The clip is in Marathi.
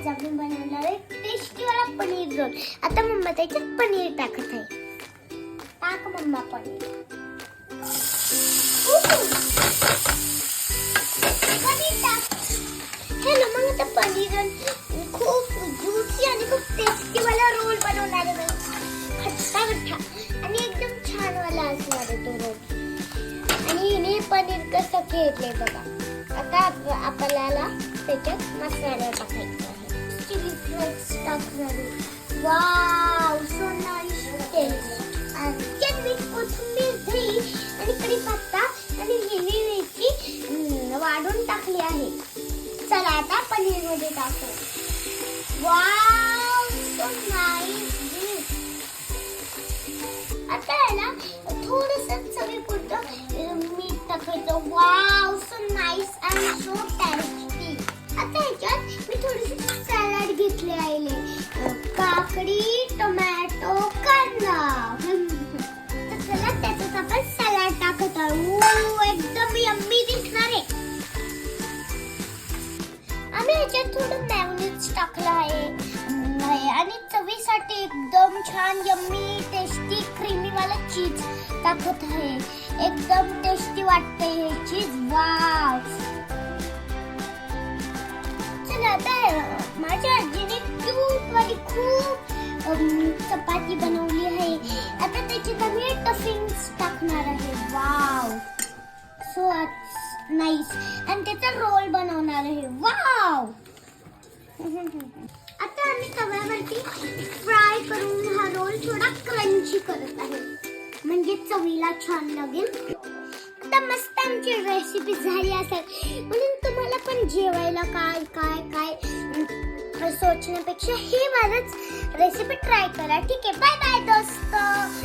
आज आपण बनवणार आहे टेस्टी वाला पनीर रोल। आता मम्मा त्याच्यात पनीर टाकत आहे। टाक मम्मा पनीर। पनीर टाक। हेलो मग आता पनीर खूप ज्यूसी आणि खूप टेस्टी वाला रोल बनवणार आहे। खट्टा खट्टा आणि एकदम छान वाला असणार आहे तो रोल। आणि हिने पनीर कसं घेतले बघा। आता आपल्याला त्याच्यात मसाला टाकायचा आहे। चिली फ्लेक्स टाकणार आहे। Wow so nice taste. आणि चटणी कोथिंबीर दही आणि कढीपत्ता आणि हिरवी मिरची वाढून टाकली आहे। चला आता पनीर मध्ये टाकू। Wow so nice. आता आहे ना थोडंसं चवीपुरतं मीठ टाकायचं। Wow so nice and so tasty. आता ह्याच्यात मी थोडेसे सॅलड घेतले आहे। काकडी, टोमॅटो, कांदा। तर चला त्याच्यात आपण सॅलड टाकत आहोत। एकदम यम्मी दिसणार आहे। आम्ही ह्याच्यात थोडं मेयोनीज टाकलं आहे आणि चवीसाठी एकदम छान यम्मी टेस्टी क्रीमी वाला चीज टाकत आहे। एकदम टेस्टी वाटते हे चीज। वाव चला आता माझ्या आजीने क्यूट वाली खूप चपाती बनवली आहे। आता त्याच्यात आम्ही टफिंग्स टाकणार आहे। Wow so nice. आणि त्याचा रोल बनवणार आहे। वाव आता आम्ही तव्यावरती फ्राय करून हा रोल थोडा क्रंची करत आहे, म्हणजे चवीला छान लागेल। आता मस्त आमची रेसिपी झाली असेल, म्हणून तुम्हाला पण जेवायला काय काय काय सोचण्यापेक्षा हे वालच रेसिपी ट्राय करा। ठीक आहे, बाय बाय दोस्तों।